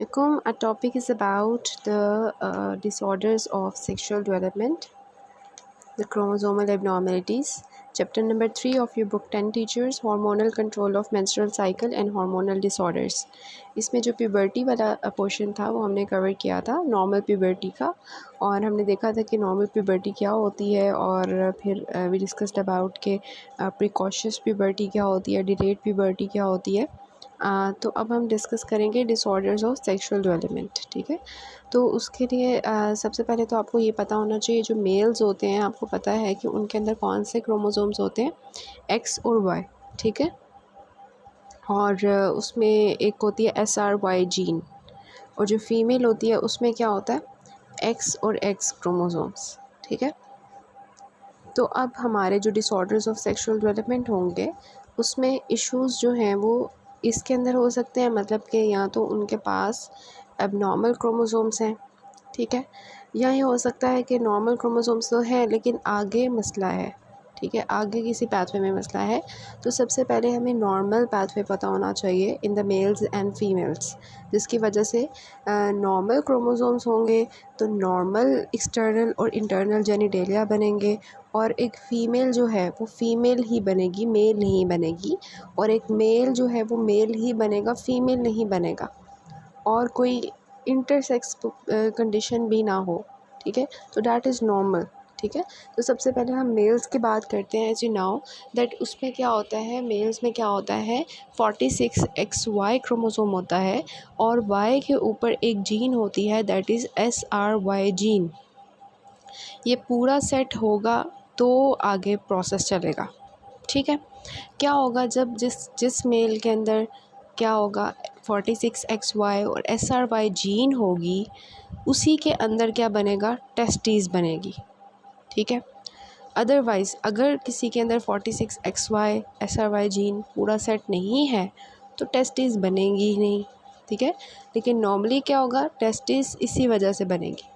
Our topic is about the disorders of sexual development, the chromosomal abnormalities. Chapter number 3 of your book 10 Teachers, Hormonal Control of Menstrual Cycle and Hormonal Disorders. इसमें जो puberty वाला portion था वो हमने cover किया था, normal puberty का, और हमने देखा था कि नॉर्मल प्यूबर्टी क्या होती है, और फिर वी डिस्कस्ड अबाउट के प्रिकॉशियस प्यूबर्टी क्या होती है, डिलेड प्यूबर्टी क्या होती है। तो अब हम डिस्कस करेंगे डिसऑर्डर्स ऑफ सेक्सुअल डेवलपमेंट। ठीक है, तो उसके लिए सबसे पहले तो आपको ये पता होना चाहिए, जो मेल्स होते हैं आपको पता है कि उनके अंदर कौन से क्रोमोसोम्स होते हैं, एक्स और वाई। ठीक है, और उसमें एक होती है SRY जीन, और जो फीमेल होती है उसमें क्या होता है, एक्स और एक्स क्रोमोसोम्स। ठीक है, तो अब हमारे जो डिसऑर्डर्स ऑफ सेक्सुअल डेवलपमेंट होंगे उसमें इश्यूज़ जो हैं वो इसके अंदर हो सकते हैं, मतलब कि या तो उनके पास एबनॉर्मल क्रोमोसोम्स हैं, ठीक है, या ये हो सकता है कि नॉर्मल क्रोमोसोम्स तो हैं लेकिन आगे मसला है। ठीक है, आगे किसी पाथवे में मसला है। तो सबसे पहले हमें नॉर्मल पाथवे पता होना चाहिए in the mails and females, जिसकी वजह से नॉर्मल क्रोमोसोम्स होंगे तो नॉर्मल एक्सटर्नल और इंटरनल जेनिटेलिया बनेंगे, और एक फ़ीमेल जो है वो फ़ीमेल ही बनेगी, मेल नहीं बनेगी, और एक मेल जो है वो मेल ही बनेगा, फ़ीमेल नहीं बनेगा, और कोई इंटरसेक्स कंडीशन भी ना हो। ठीक है, तो डैट इज़ नॉर्मल। ठीक है, तो सबसे पहले हम मेल्स की बात करते हैं। एज यू नाउ दैट उसमें क्या होता है, मेल्स में क्या होता है, 46XY क्रोमोसोम होता है, और Y के ऊपर एक जीन होती है दैट इज़ SRY जीन। ये पूरा सेट होगा तो आगे प्रोसेस चलेगा। ठीक है, क्या होगा जब जिस जिस मेल के अंदर क्या होगा, 46XY और SRY जीन होगी, उसी के अंदर क्या बनेगा, टेस्टिस बनेगी। ठीक है, अदरवाइज़ अगर किसी के अंदर 46XY SRY जीन पूरा सेट नहीं है तो टेस्टिस बनेगी ही नहीं। ठीक है, लेकिन नॉर्मली क्या होगा, टेस्टिस इसी वजह से बनेगी।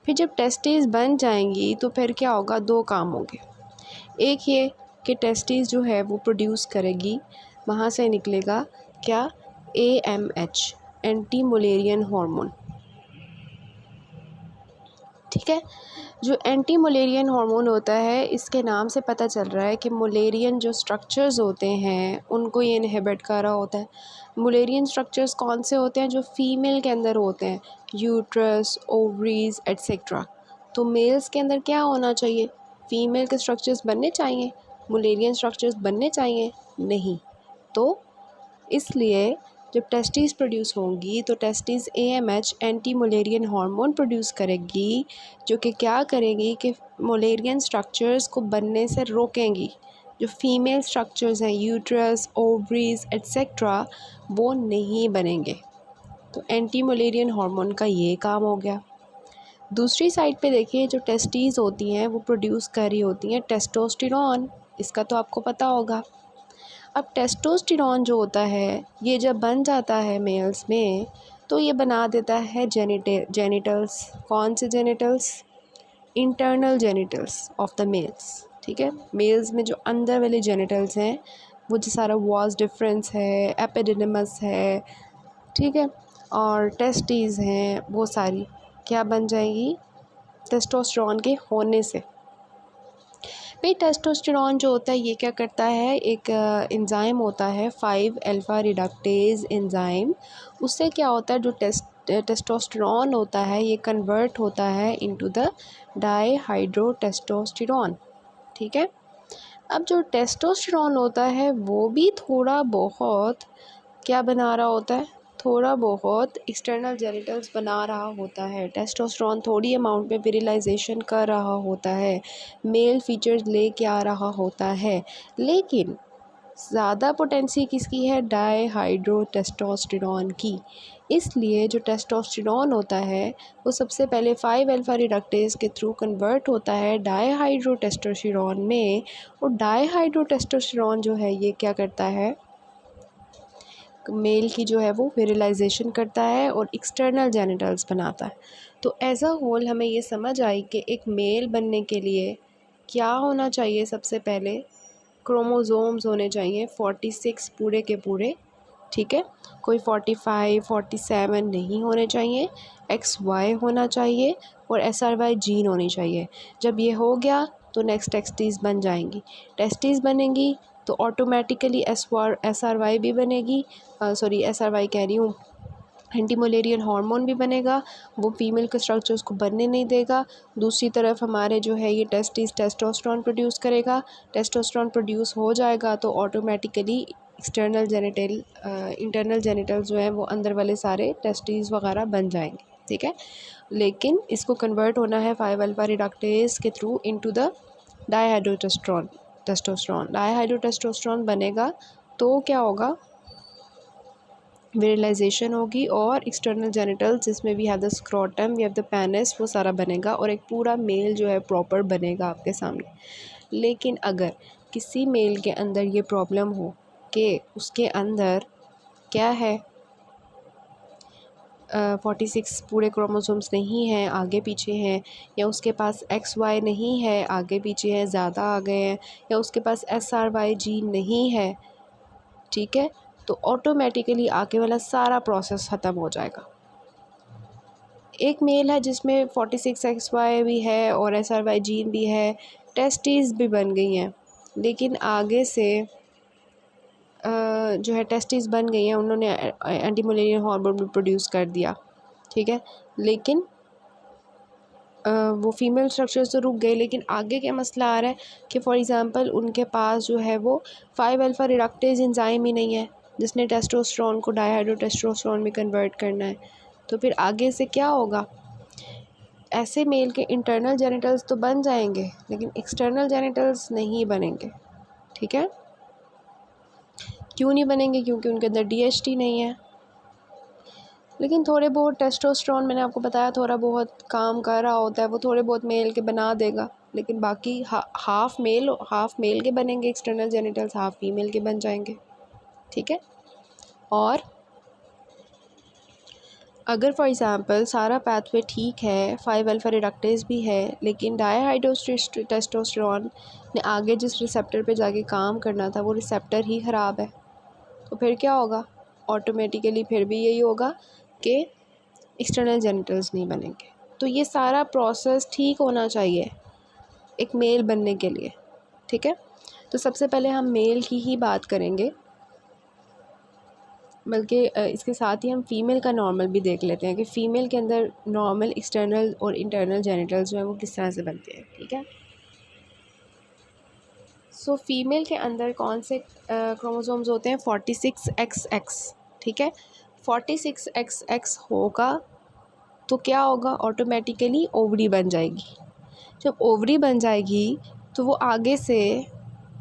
फिर जब टेस्टिस बन जाएंगी तो फिर क्या होगा, दो काम होंगे। एक ये कि टेस्टिस जो है वो प्रोड्यूस करेगी, वहाँ से निकलेगा क्या, AMH, एंटी मुलेरियन हार्मोन। ठीक है, जो एंटी मुलेरियन हार्मोन होता है, इसके नाम से पता चल रहा है कि मुलेरियन जो स्ट्रक्चर्स होते हैं उनको ये इनहिबिट कर रहा होता है। मुलेरियन स्ट्रक्चर्स कौन से होते हैं, जो फीमेल के अंदर होते हैं, यूट्रस, ओवरीज एट्सेट्रा। तो मेल्स के अंदर क्या होना चाहिए, फीमेल के स्ट्रक्चर्स बनने चाहिए, मुलेरियन स्ट्रक्चर्स बनने चाहिए नहीं। तो इसलिए जब टेस्टिस प्रोड्यूस होंगी तो testis AMH, anti Mullerian hormone produce करेगी, जो कि क्या करेगी कि मुलेरियन स्ट्रक्चर्स को बनने से रोकेंगी। जो फीमेल स्ट्रक्चर्स हैं, यूट्रस, ओवरीज एट्सेट्रा, वो नहीं बनेंगे। तो एंटी मुलेरियन हार्मोन का ये काम हो गया। दूसरी साइड पे देखिए, जो टेस्टिस होती हैं वो प्रोड्यूस कर रही होती हैं टेस्टोस्टेरॉन। इसका तो आपको पता होगा। अब टेस्टोस्टेरॉन जो होता है, ये जब बन जाता है मेल्स में तो ये बना देता है जेनिटल्स। कौन से genitals, internal genitals of the mails. ठीक है, मेल्स में जो अंदर वाले जेनिटल्स हैं वो जो सारा वॉस डिफरेंस है, एपिडिडमस है, ठीक है, और टेस्टिस हैं, वो सारी क्या बन जाएगी, टेस्टोस्टेरॉन के होने से। भाई टेस्टोस्टेरॉन जो होता है ये क्या करता है, एक एंजाइम होता है 5-अल्फा रिडक्टेज एंजाइम। उससे क्या होता है, जो टेस्टोस्टेरॉन होता है ये कन्वर्ट होता है इनटू द डाईहाइड्रोटेस्टोस्टेरॉन। ठीक है, अब जो टेस्टोस्टेरॉन होता है वो भी थोड़ा बहुत क्या बना रहा होता है, थोड़ा बहुत एक्सटर्नल जेनिटल्स बना रहा होता है। टेस्टोस्टेरॉन थोड़ी अमाउंट में विरिलाइजेशन कर रहा होता है, मेल फीचर्स लेके आ रहा होता है, लेकिन ज़्यादा पोटेंसी किसकी है, डाईहाइड्रोटेस्टोस्टेरॉन की। इसलिए जो टेस्टोस्टेरॉन होता है वो सबसे पहले 5-अल्फा रिडक्टेज के थ्रू कन्वर्ट होता है डाईहाइड्रोटेस्टोस्टेरॉन में, और डाईहाइड्रोटेस्टोस्टेरॉन जो है ये क्या करता है, मेल की जो है वो विरलाइजेशन करता है और एक्सटर्नल जेनिटल्स बनाता है। तो एज अ होल हमें ये समझ आई कि एक मेल बनने के लिए क्या होना चाहिए, सबसे पहले क्रोमोसोम्स होने चाहिए 46 पूरे के पूरे, ठीक है, कोई 45 47 नहीं होने चाहिए, XY होना चाहिए और SRY जीन होनी चाहिए। जब ये हो गया तो नेक्स्ट टेस्टीज़ बन जाएंगी। टेस्टीज़ बनेंगी तो ऑटोमेटिकली SRY भी बनेगी, सॉरी SRY कह रही हूँ, एंटी मलेरियन हार्मोन भी बनेगा, वो फीमेल के स्ट्रक्चर्स को बनने नहीं देगा। दूसरी तरफ हमारे जो है ये टेस्टोस्टेरोन प्रोड्यूस करेगा। टेस्टोस्टेरोन प्रोड्यूस हो जाएगा तो automatically external genital internal genital जो है वो अंदर वाले सारे टेस्टीज़ वगैरह बन जाएंगे। ठीक है, लेकिन इसको कन्वर्ट होना है 5 अल्फा रिडक्टेज के through into the testosterone. Dihydrotestosterone बनेगा तो क्या होगा, विरलाइजेशन होगी और एक्सटर्नल जेनिटल्स जिसमें we have the scrotum, we have the penis, वो सारा बनेगा और एक पूरा मेल जो है प्रॉपर बनेगा आपके सामने। लेकिन अगर किसी मेल के अंदर ये प्रॉब्लम हो कि उसके अंदर क्या है 46 पूरे क्रोमोसोम्स नहीं हैं, आगे पीछे हैं, या उसके पास XY नहीं है, आगे पीछे है, ज़्यादा आ गए हैं, या उसके पास SRY जीन नहीं है, ठीक है, तो ऑटोमेटिकली आगे वाला सारा प्रोसेस ख़त्म हो जाएगा। एक मेल है जिसमें 46 XY भी है और SRY जीन भी है, टेस्टीज़ भी बन गई हैं, लेकिन आगे से जो है टेस्टीज़ बन गई हैं, उन्होंने एंटी मलेरियन हार्मोन भी प्रोड्यूस कर दिया। ठीक है, लेकिन वो फीमेल स्ट्रक्चर तो रुक गए, लेकिन आगे क्या मसला आ रहा है कि फॉर एग्ज़ाम्पल उनके पास जो है वो 5 अल्फ़ा रिडक्टेज एंजाइम ही नहीं है जिसने टेस्टोस्टेरोन को डाईहाइड्रोटेस्टोस्टेरोन में कन्वर्ट करना है। तो फिर आगे से क्या होगा, ऐसे मेल के इंटरनल जेनिटल्स तो बन जाएंगे लेकिन एक्सटर्नल जेनिटल्स नहीं बनेंगे। ठीक है, क्यों नहीं बनेंगे, क्योंकि उनके अंदर DHT नहीं है। लेकिन थोड़े बहुत टेस्टोस्टेरोन, मैंने आपको बताया, थोड़ा बहुत काम कर रहा होता है, वो थोड़े बहुत मेल के बना देगा, लेकिन बाकी हाफ मेल के बनेंगे एक्सटर्नल जेनिटल्स, हाफ फीमेल के बन जाएंगे। ठीक है, और अगर फॉर एग्ज़ाम्पल सारा पाथवे ठीक है, 5 अल्फ़ा रिडक्टेज भी है, लेकिन डाईहाइड्रोटेस्टोस्टेरोन ने आगे जिस रिसेप्टर पे जाके काम करना था वो रिसेप्टर ही ख़राब है, तो फिर क्या होगा, ऑटोमेटिकली फिर भी यही होगा कि एक्सटर्नल जेनिटल्स नहीं बनेंगे। तो ये सारा प्रोसेस ठीक होना चाहिए एक मेल बनने के लिए। ठीक है, तो सबसे पहले हम मेल की ही बात करेंगे, बल्कि इसके साथ ही हम फ़ीमेल का नॉर्मल भी देख लेते हैं कि फ़ीमेल के अंदर नॉर्मल एक्सटर्नल और इंटरनल जेनिटल्स जो हैं वो किस तरह से बनते हैं। ठीक है, सो फीमेल के अंदर कौन से क्रोमोसोम्स होते हैं, 46XX। ठीक है, 46XX होगा तो क्या होगा, ऑटोमेटिकली ओवरी बन जाएगी। जब ओवरी बन जाएगी तो वो आगे से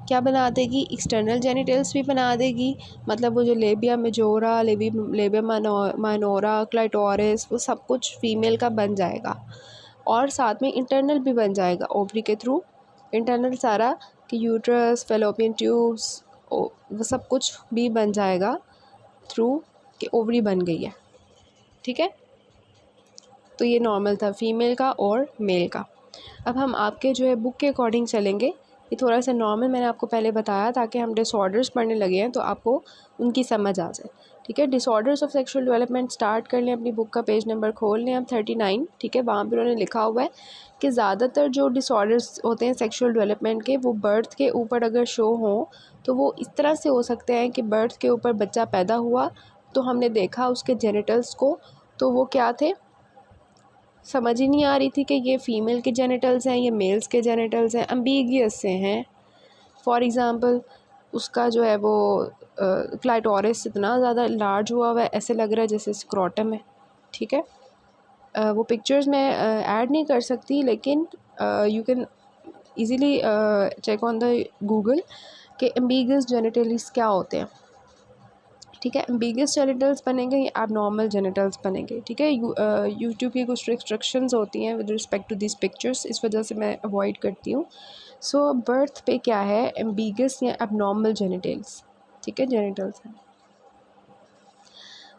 क्या बना देगी, एक्सटर्नल जेनिटल्स भी बना देगी, मतलब वो जो labia majora, labia minora, clitoris, वो सब कुछ फीमेल का बन जाएगा, और साथ में इंटरनल भी बन जाएगा ओवरी के थ्रू। इंटरनल सारा कि यूट्रस, फेलोपियन ट्यूब्स, वो सब कुछ भी बन जाएगा थ्रू कि ओवरी बन गई है। ठीक है, तो ये नॉर्मल था फीमेल का और मेल का। अब हम आपके जो है बुक के अकॉर्डिंग चलेंगे, ये थोड़ा सा नॉर्मल मैंने आपको पहले बताया ताकि हम डिसऑर्डर्स पढ़ने लगे हैं तो आपको उनकी समझ आ जाए। ठीक है, disorders of sexual development start कर लें, अपनी बुक का पेज नंबर खोल लें आप 39। ठीक है, वहाँ पर उन्होंने लिखा हुआ है कि ज़्यादातर जो डिसऑर्डर्स होते हैं सेक्सुअल डेवलपमेंट के, वो बर्थ के ऊपर अगर शो हों तो वो इस तरह से हो सकते हैं कि बर्थ के ऊपर बच्चा पैदा हुआ तो हमने देखा उसके जेनिटल्स को, तो वो क्या थे, समझ ही नहीं आ रही थी कि ये फ़ीमेल के जेनिटल्स हैं, ये मेल्स के जेनिटल्स हैं, एम्बिगियस से हैं। फॉर एग्ज़ाम्पल उसका जो है वो क्लाइटोरिस इतना ज़्यादा लार्ज हुआ हुआ है, ऐसे लग रहा है जैसे स्क्रोटम है। ठीक है, वो पिक्चर्स मैं ऐड नहीं कर सकती, लेकिन you can easily check on the Google कि एम्बिगियस जेनिटल्स क्या होते हैं। ठीक है, एम्बिगियस जेनिटल्स बनेंगे या एबनॉर्मल जेनिटल्स बनेंगे। ठीक है, यूट्यूब की कुछ रिस्ट्रिक्शंस होती हैं with respect to this pictures, इस वजह से मैं अवॉइड करती हूँ। सो बर्थ पे क्या है, एम्बिगियस या एबनॉर्मल जेनिटल्स। ठीक है, जेनिटल्स हैं।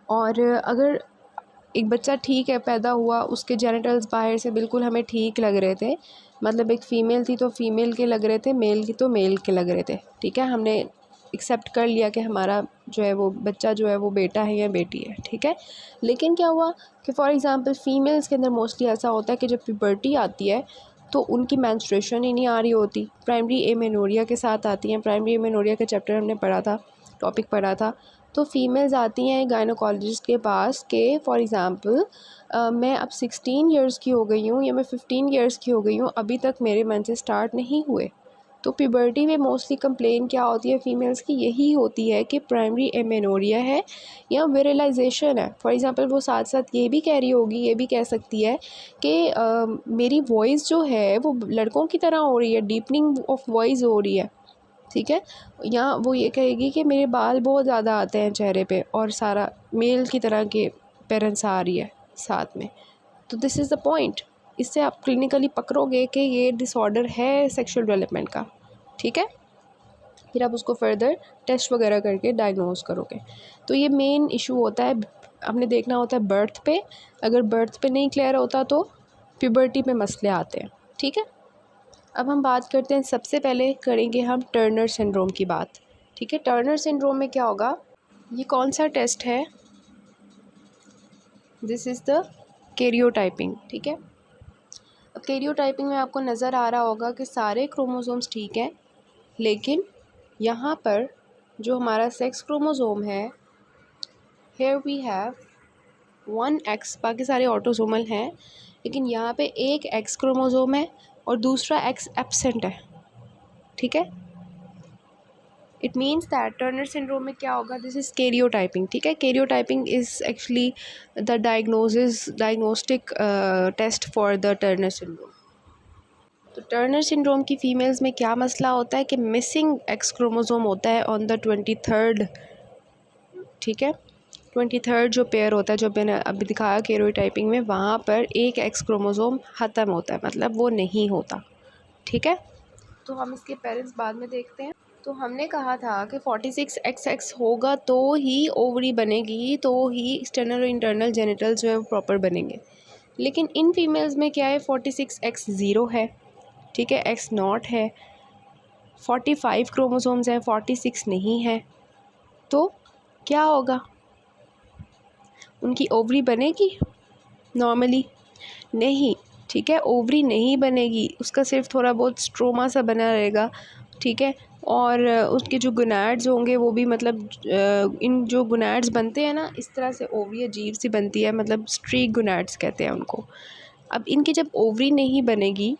और अगर एक बच्चा ठीक है पैदा हुआ, उसके जेनिटल्स बाहर से बिल्कुल हमें ठीक लग रहे थे, मतलब एक फ़ीमेल थी तो फीमेल के लग रहे थे, मेल की तो मेल के लग रहे थे। ठीक है, हमने एक्सेप्ट कर लिया कि हमारा जो है वो बच्चा जो है वो बेटा है या बेटी है, ठीक है। लेकिन क्या हुआ कि फॉर एग्ज़ाम्पल फ़ीमेल्स के अंदर मोस्टली ऐसा होता है कि जब प्यूबर्टी आती है तो उनकी मेंस्ट्रुएशन ही नहीं आ रही होती, प्राइमरी एमेनोरिया के साथ आती हैं। प्राइमरी एमेनोरिया का चैप्टर हमने पढ़ा था, टॉपिक पढ़ा था। तो फीमेल्स आती हैं गायनोकोलॉजिस्ट के पास कि फॉर एग्ज़ाम्पल मैं अब 16 इयर्स की हो गई हूँ या मैं 15 इयर्स की हो गई हूँ, अभी तक मेरे मेंसेस स्टार्ट नहीं हुए। तो प्यूबर्टी में मोस्टली कंप्लेन क्या होती है फ़ीमेल्स की, यही होती है कि प्राइमरी एमेनोरिया है या विरलाइजेशन है। फॉर एग्ज़ाम्पल वो साथ साथ ये भी कह रही होगी, ये भी कह सकती है कि मेरी वॉइस जो है वो लड़कों की तरह हो रही है, डीपनिंग ऑफ वॉइस हो रही है, ठीक है। या वो ये कहेगी कि मेरे बाल बहुत ज़्यादा आते हैं चेहरे पे और सारा मेल की तरह के पेरेंट्स आ रही है साथ में। तो दिस इज़ द पॉइंट, इससे आप क्लिनिकली पकड़ोगे कि ये डिसऑर्डर है सेक्सुअल डेवलपमेंट का, ठीक है। फिर आप उसको फर्दर टेस्ट वगैरह करके डायग्नोज करोगे। तो ये मेन इशू होता है, आपने देखना होता है बर्थ पे। अगर बर्थ पे नहीं क्लियर होता तो प्यूबर्टी पे मसले आते हैं, ठीक है। अब हम बात करते हैं, सबसे पहले करेंगे हम टर्नर सिंड्रोम की बात, ठीक है। टर्नर सिंड्रोम में क्या होगा, ये कौन सा टेस्ट है, दिस इज़ द कैरियोटाइपिंग, ठीक है। अब कैरियोटाइपिंग में आपको नज़र आ रहा होगा कि सारे क्रोमोसोम्स ठीक हैं, लेकिन यहाँ पर जो हमारा सेक्स क्रोमोसोम है, हेयर वी हैव 1X, बाकी सारे ऑटोसोमल हैं, लेकिन यहाँ पे एक X क्रोमोसोम है और दूसरा X एब्सेंट है, ठीक है। It means that Turner syndrome में क्या होगा, दिस इज़ कैरियोटाइपिंग, ठीक है। Karyotyping is actually the diagnostic test for the Turner syndrome. तो टर्नर सिंड्रोम की फ़ीमेल्स में क्या मसला होता है कि मिसिंग एक्स क्रोमोसोम होता है ऑन द 23rd, ठीक है। 23rd जो पेयर होता है, जो मैंने अभी दिखाया कैरियोटाइपिंग में, वहाँ पर एक एक्स क्रोमोसोम ख़त्म होता है, मतलब वो नहीं होता, ठीक है। तो हम इसके पेरेंट्स बाद में देखते हैं। तो हमने कहा था कि 46XX होगा तो ही ओवरी बनेगी, तो ही एक्सटर्नल और इंटरनल जेनिटल्स जो है वो प्रॉपर बनेंगे। लेकिन इन फीमेल्स में क्या है, 46X ज़ीरो है, ठीक है, X नॉट है, 45 क्रोमोसोम्स हैं, 46 नहीं है। तो क्या होगा, उनकी ओवरी बनेगी नॉर्मली? नहीं, ठीक है, ओवरी नहीं बनेगी, उसका सिर्फ थोड़ा बहुत स्ट्रोमा सा बना रहेगा, ठीक है। और उसके जो गुनैड्स होंगे वो भी मतलब इन जो गुनैड्स बनते हैं ना, इस तरह से ओवरी अजीब सी बनती है, मतलब स्ट्रीक गुनैड्स कहते हैं उनको। अब इनकी जब ओवरी नहीं बनेगी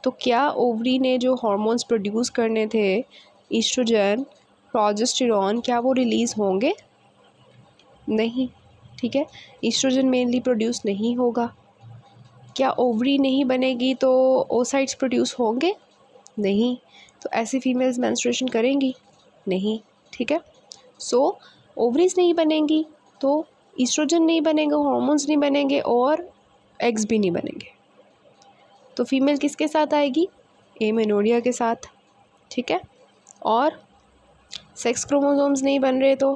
तो क्या ओवरी ने जो हार्मोन्स प्रोड्यूस करने थे, ईस्ट्रोजन, प्रोजेस्टेरॉन, क्या वो रिलीज़ होंगे? नहीं, ठीक है, ईस्ट्रोजन मेनली प्रोड्यूस नहीं होगा। क्या ओवरी नहीं बनेगी तो ओसाइट्स प्रोड्यूस होंगे? नहीं। तो ऐसी फीमेल्स मेंस्ट्रुएशन करेंगी? नहीं, ठीक है। सो ओवरीज नहीं बनेंगी तो ईस्ट्रोजन नहीं बनेगा, हार्मोन्स नहीं बनेंगे और एग्स भी नहीं बनेंगे। तो फीमेल किसके साथ आएगी? एमेनोरिया के साथ, ठीक है। और सेक्स क्रोमोसोम्स नहीं बन रहे तो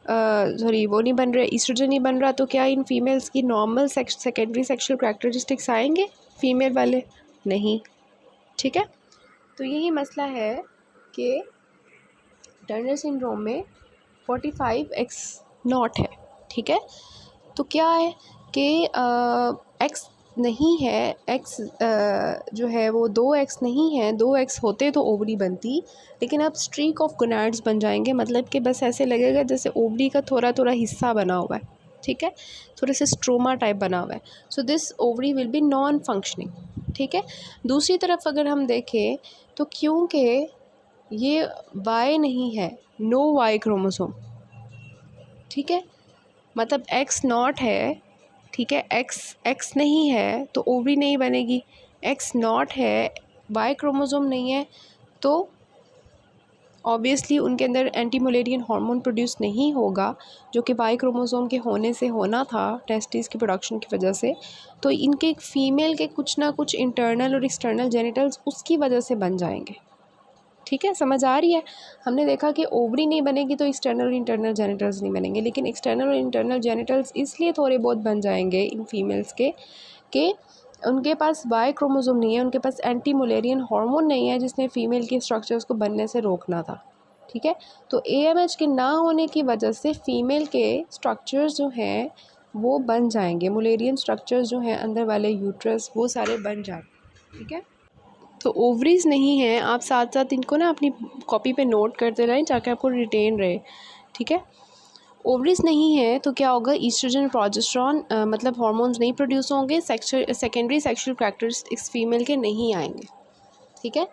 वो नहीं बन रहे, ईस्ट्रोजन नहीं बन रहा, तो क्या इन फीमेल्स की नॉर्मल सेकेंडरी सेक्शुअल कैरेक्टरिस्टिक्स आएंगे फीमेल वाले? नहीं, ठीक है। तो यही मसला है कि टर्नर सिंड्रोम में 45X नॉट है, ठीक है। तो क्या है कि एक्स नहीं है, एक्स जो है वो 2X नहीं है, 2X होते तो ओवरी बनती, लेकिन अब स्ट्रीक ऑफ गोनाड्स बन जाएंगे, मतलब कि बस ऐसे लगेगा जैसे ओवरी का थोड़ा थोड़ा हिस्सा बना हुआ है, ठीक है, थोड़े से स्ट्रोमा टाइप बना हुआ है। So this ovary will be non functioning, ठीक है। दूसरी तरफ अगर हम देखें तो क्योंकि ये वाई नहीं है, नो वाई क्रोमोसोम, ठीक है, मतलब एक्स नॉट है, ठीक है, एक्स नहीं है तो ओवरी नहीं बनेगी, एक्स नॉट है, वाई क्रोमोसोम नहीं है, तो ऑब्वियसली उनके अंदर एंटी मुलेरियन हार्मोन प्रोड्यूस नहीं होगा, जो कि वाई क्रोमोसोम के होने से होना था टेस्टिस की प्रोडक्शन की वजह से। तो इनके फीमेल के कुछ ना कुछ इंटरनल और एक्सटर्नल जेनिटल्स उसकी वजह से बन जाएंगे, ठीक है, समझ आ रही है। हमने देखा कि ओवरी नहीं बनेगी तो एक्सटर्नल और इंटरनल जेनिटल्स नहीं बनेंगे, लेकिन एक्सटर्नल और इंटरनल जेनिटल्स इसलिए थोड़े बहुत बन जाएंगे इन फीमेल्स के कि उनके पास वाई क्रोमोसोम नहीं है, उनके पास एंटी मुलेरियन हार्मोन नहीं है जिसने फीमेल के स्ट्रक्चर्स को बनने से रोकना था, ठीक है। तो AMH के ना होने की वजह से फ़ीमेल के स्ट्रक्चर्स जो हैं वो बन जाएंगे, मुलेरियन स्ट्रक्चर्स जो हैं अंदर वाले यूट्रस वो सारे बन जाएंगे, ठीक है। तो ओवरीज नहीं हैं, आप साथ साथ इनको ना अपनी कॉपी पे नोट करते रहें ताकि आपको रिटेन रहे, ठीक है। ओवरीज नहीं है तो क्या होगा, ईस्ट्रोजन प्रोजेस्टेरॉन मतलब हार्मोन्स नहीं प्रोड्यूस होंगे, सेकेंडरी सेक्सुअल कैरेक्टरिस्टिक्स फीमेल के नहीं आएंगे, ठीक है।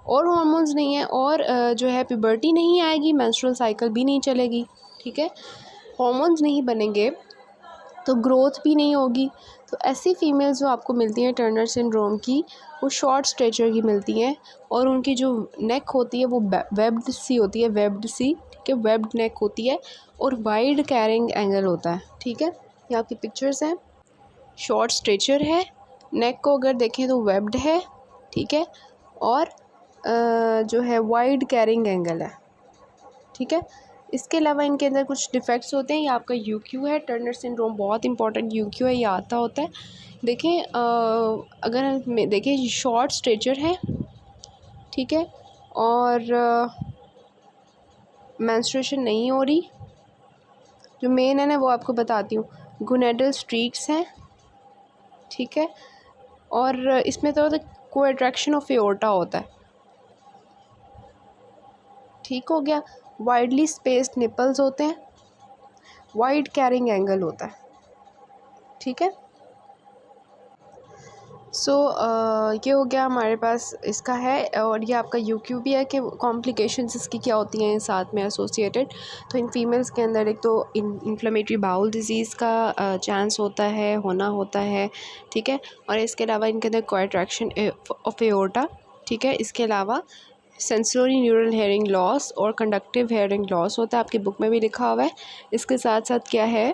और हार्मोन्स नहीं है और जो है प्यूबर्टी नहीं आएगी, मेंस्ट्रुअल साइकिल भी नहीं चलेगी, ठीक है। हार्मोन्स नहीं बनेंगे तो ग्रोथ भी नहीं होगी। तो ऐसी फीमेल्स जो आपको मिलती हैं टर्नर सिंड्रोम की, वो शॉर्ट स्ट्रेचर की मिलती हैं और उनकी जो नेक होती है वो वेब्ड सी होती है, वेब्ड सी, ठीक है, वेब्ड नेक होती है और वाइड कैरिंग एंगल होता है, ठीक है। ये आपकी पिक्चर्स हैं, शॉर्ट स्ट्रेचर है, नेक को अगर देखें तो वेब्ड है, ठीक है, और जो है वाइड कैरिंग एंगल है, ठीक है। इसके अलावा इनके अंदर कुछ डिफेक्ट्स होते हैं। ये आपका UQ है, टर्नर सिंड्रोम बहुत इंपॉर्टेंट UQ है, ये आता होता है। देखें अगर हम देखें शॉर्ट स्ट्रेचर है, ठीक है, और मेंस्ट्रुएशन नहीं हो रही। जो मेन है ना वो आपको बताती हूँ, गोनेडल स्ट्रीक्स हैं, ठीक है, और इसमें तो को अट्रैक्शन ऑफ एओर्टा होता है, ठीक हो गया। वाइडली स्पेस्ड निपल्स होते हैं, वाइड कैरिंग एंगल होता है, ठीक है। सो ये हो गया हमारे पास इसका है, और ये आपका UQ भी है कि कॉम्प्लिकेशंस इसकी क्या होती हैं साथ में एसोसिएटेड। तो इन फीमेल्स के अंदर एक तो इन्फ्लेमेटरी बाउल डिजीज़ का चांस होता है, होना होता है, ठीक है। और इसके अलावा इनके अंदर कोअट्रैक्शन ऑफ एओर्टा, ठीक है। इसके अलावा सेंसरी न्यूरल हेयरिंग लॉस और कंडक्टिव हेयरिंग लॉस होता है, आपकी बुक में भी लिखा हुआ है। इसके साथ साथ क्या है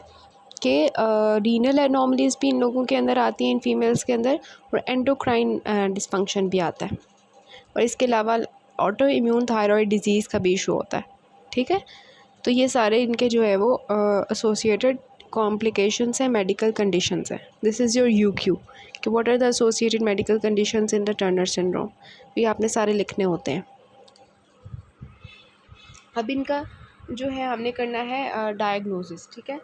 कि रीनल एनॉमलीज़ भी इन लोगों के अंदर आती हैं, इन फीमेल्स के अंदर, और एंडोक्राइन डिसफंक्शन भी आता है। और इसके अलावा ऑटो इम्यून थायराइड डिजीज़ का भी इशू होता है, ठीक है। तो ये सारे इनके जो है वो एसोसिएटेड कॉम्प्लिकेशंस हैं, मेडिकल कंडीशंस हैं। दिस इज़ योर UQ कि what are the associated medical conditions in the Turner syndrome, ये आपने सारे लिखने होते हैं। अब इनका जो है हमने करना है डायग्नोसिस, ठीक है।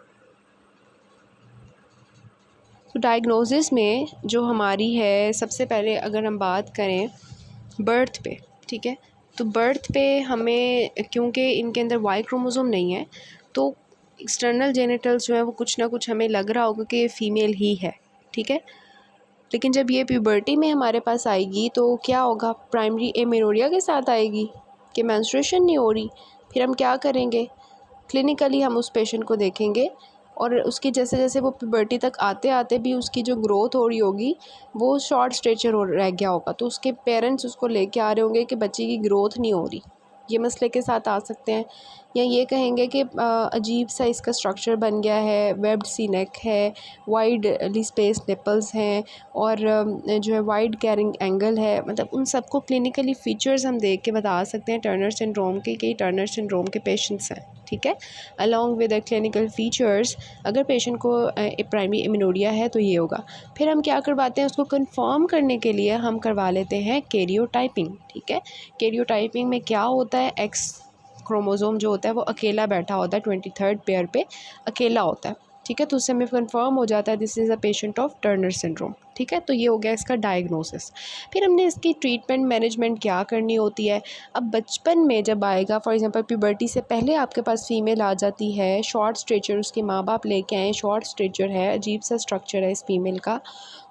तो डायग्नोसिस में जो हमारी है, सबसे पहले अगर हम बात करें बर्थ पे, ठीक है, तो बर्थ पे हमें, क्योंकि इनके अंदर वाई क्रोमोसोम नहीं है, तो एक्सटर्नल जेनिटल्स जो है वो कुछ ना कुछ हमें लग रहा होगा कि ये फ़ीमेल ही है, ठीक है। लेकिन जब ये प्यूबर्टी में हमारे पास आएगी तो क्या होगा, प्राइमरी एमेनोरिया के साथ आएगी कि मेंस्ट्रुएशन नहीं हो रही। फिर हम क्या करेंगे, क्लिनिकली हम उस पेशेंट को देखेंगे और उसकी जैसे जैसे वो प्यूबर्टी तक आते आते भी उसकी जो ग्रोथ हो रही होगी वो शॉर्ट स्ट्रेचर हो रह गया होगा, तो उसके पेरेंट्स उसको लेके आ रहे होंगे कि बच्चे की ग्रोथ नहीं हो रही, ये मसले के साथ आ सकते हैं। या ये कहेंगे कि अजीब सा इसका स्ट्रक्चर बन गया है, वेब्ड सी नेक है, वाइडली स्पेस निपल्स हैं, और जो है वाइड कैरिंग एंगल है। मतलब उन सबको क्लिनिकली फ़ीचर्स हम देख के बता सकते हैं टर्नर सिंड्रोम के कि टर्नर सिंड्रोम के पेशेंट्स हैं, ठीक है। Along with the clinical features अगर पेशेंट को प्राइमरी एमेनोरिया है तो ये होगा। फिर हम क्या करवाते हैं, उसको कंफर्म करने के लिए हम करवा लेते हैं कैरियोटाइपिंग, ठीक है। कैरियोटाइपिंग में क्या होता है, एक्स क्रोमोसोम जो होता है वो अकेला बैठा होता है, 23rd पेयर पे अकेला होता है, ठीक है। तो उससे हमें कंफर्म हो जाता है this is a patient of Turner syndrome, ठीक है। तो ये हो गया इसका डायग्नोसिस। फिर हमने इसकी ट्रीटमेंट मैनेजमेंट क्या करनी होती है। अब बचपन में जब आएगा, फॉर एग्जांपल प्यूबर्टी से पहले आपके पास फीमेल आ जाती है, शॉर्ट स्ट्रेचर उसके माँ बाप लेके आए, शॉर्ट स्ट्रेचर है, अजीब सा स्ट्रक्चर है इस फीमेल का,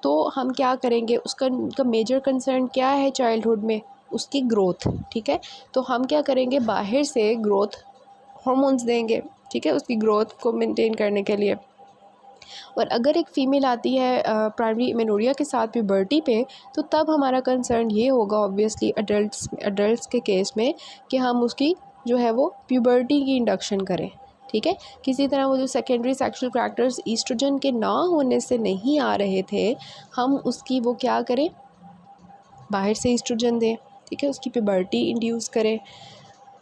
तो हम क्या करेंगे, उसका मेजर कंसर्न क्या है चाइल्डहुड में, उसकी ग्रोथ, ठीक है। तो हम क्या करेंगे, बाहर से ग्रोथ हार्मोन्स देंगे, ठीक है, उसकी ग्रोथ को मेंटेन करने के लिए। और अगर एक फ़ीमेल आती है प्राइमरी एमेनोरिया के साथ प्यूबर्टी पे, तो तब हमारा कंसर्न ये होगा ऑब्वियसली अडल्ट्स के केस में कि हम उसकी जो है वो प्यूबर्टी की इंडक्शन करें, ठीक है। किसी तरह वो जो सेकेंडरी सेक्सुअल कैरेक्टर्स ईस्ट्रोजन के ना होने से नहीं आ रहे थे, हम उसकी वो क्या करें, बाहर से ईस्ट्रोजन दें, ठीक है, उसकी प्यूबर्टी इंड्यूस करें।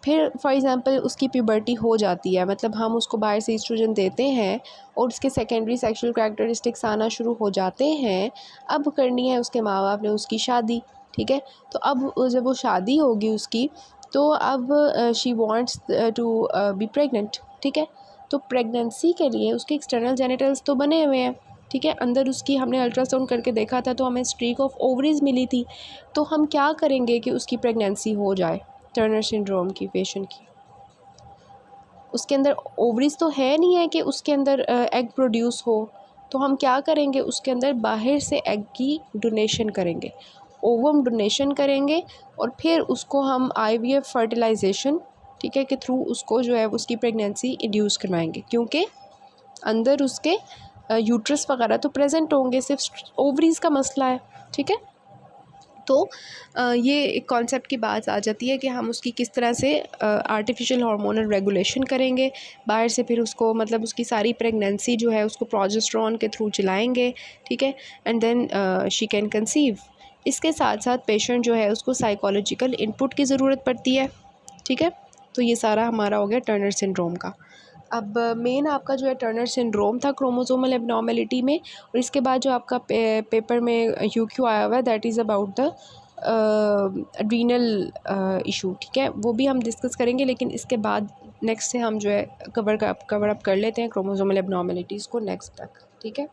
फिर फॉर एग्ज़ाम्पल उसकी प्यूबर्टी हो जाती है, मतलब हम उसको बाहर से ईस्ट्रोजन देते हैं और उसके सेकेंडरी सेक्सुअल कैरेक्टरिस्टिक्स आना शुरू हो जाते हैं। अब करनी है उसके माँ बाप ने उसकी शादी, ठीक है। तो अब जब वो शादी होगी उसकी, तो अब she wants to be pregnant, ठीक है। तो प्रेगनेंसी के लिए उसके एक्सटर्नल जेनिटल्स तो बने हुए हैं, ठीक है। अंदर उसकी हमने अल्ट्रासाउंड करके देखा था तो हमें स्ट्रीक ऑफ ओवरीज मिली थी। तो हम क्या करेंगे कि उसकी प्रेगनेंसी हो जाए टर्नर सिंड्रोम की पेशेंट की। उसके अंदर ओवरीज तो है नहीं है कि उसके अंदर एग प्रोड्यूस हो, तो हम क्या करेंगे, उसके अंदर बाहर से एग की डोनेशन करेंगे, ओवम डोनेशन करेंगे, और फिर उसको हम आईवीएफ फर्टिलाइजेशन, ठीक है, के थ्रू उसको जो है उसकी प्रेगनेंसी इंड्यूस करवाएंगे, क्योंकि अंदर उसके यूट्रस वगैरह तो प्रेजेंट होंगे, सिर्फ ओवरीज़ का मसला है, ठीक है। तो ये एक कॉन्सेप्ट की बात आ जाती है कि हम उसकी किस तरह से आर्टिफिशियल हार्मोनल रेगुलेशन करेंगे बाहर से, फिर उसको मतलब उसकी सारी प्रेगनेंसी जो है उसको प्रोजेस्टेरोन के थ्रू चलाएंगे, ठीक है, and then she can conceive. इसके साथ साथ पेशेंट जो है उसको साइकोलॉजिकल इनपुट की ज़रूरत पड़ती है, ठीक है। तो ये सारा हमारा हो गया टर्नर सिंड्रोम का। अब मेन आपका जो है टर्नर सिंड्रोम था क्रोमोसोमल एबनॉर्मेलिटी में, और इसके बाद जो आपका पेपर में यूक्यू आया हुआ है that is about the adrenal issue, ठीक है, वो भी हम डिस्कस करेंगे, लेकिन इसके बाद नेक्स्ट से हम जो है कवर अप कर लेते हैं क्रोमोसोमल एबनॉर्मेलिटीज़ को नेक्स्ट तक, ठीक है।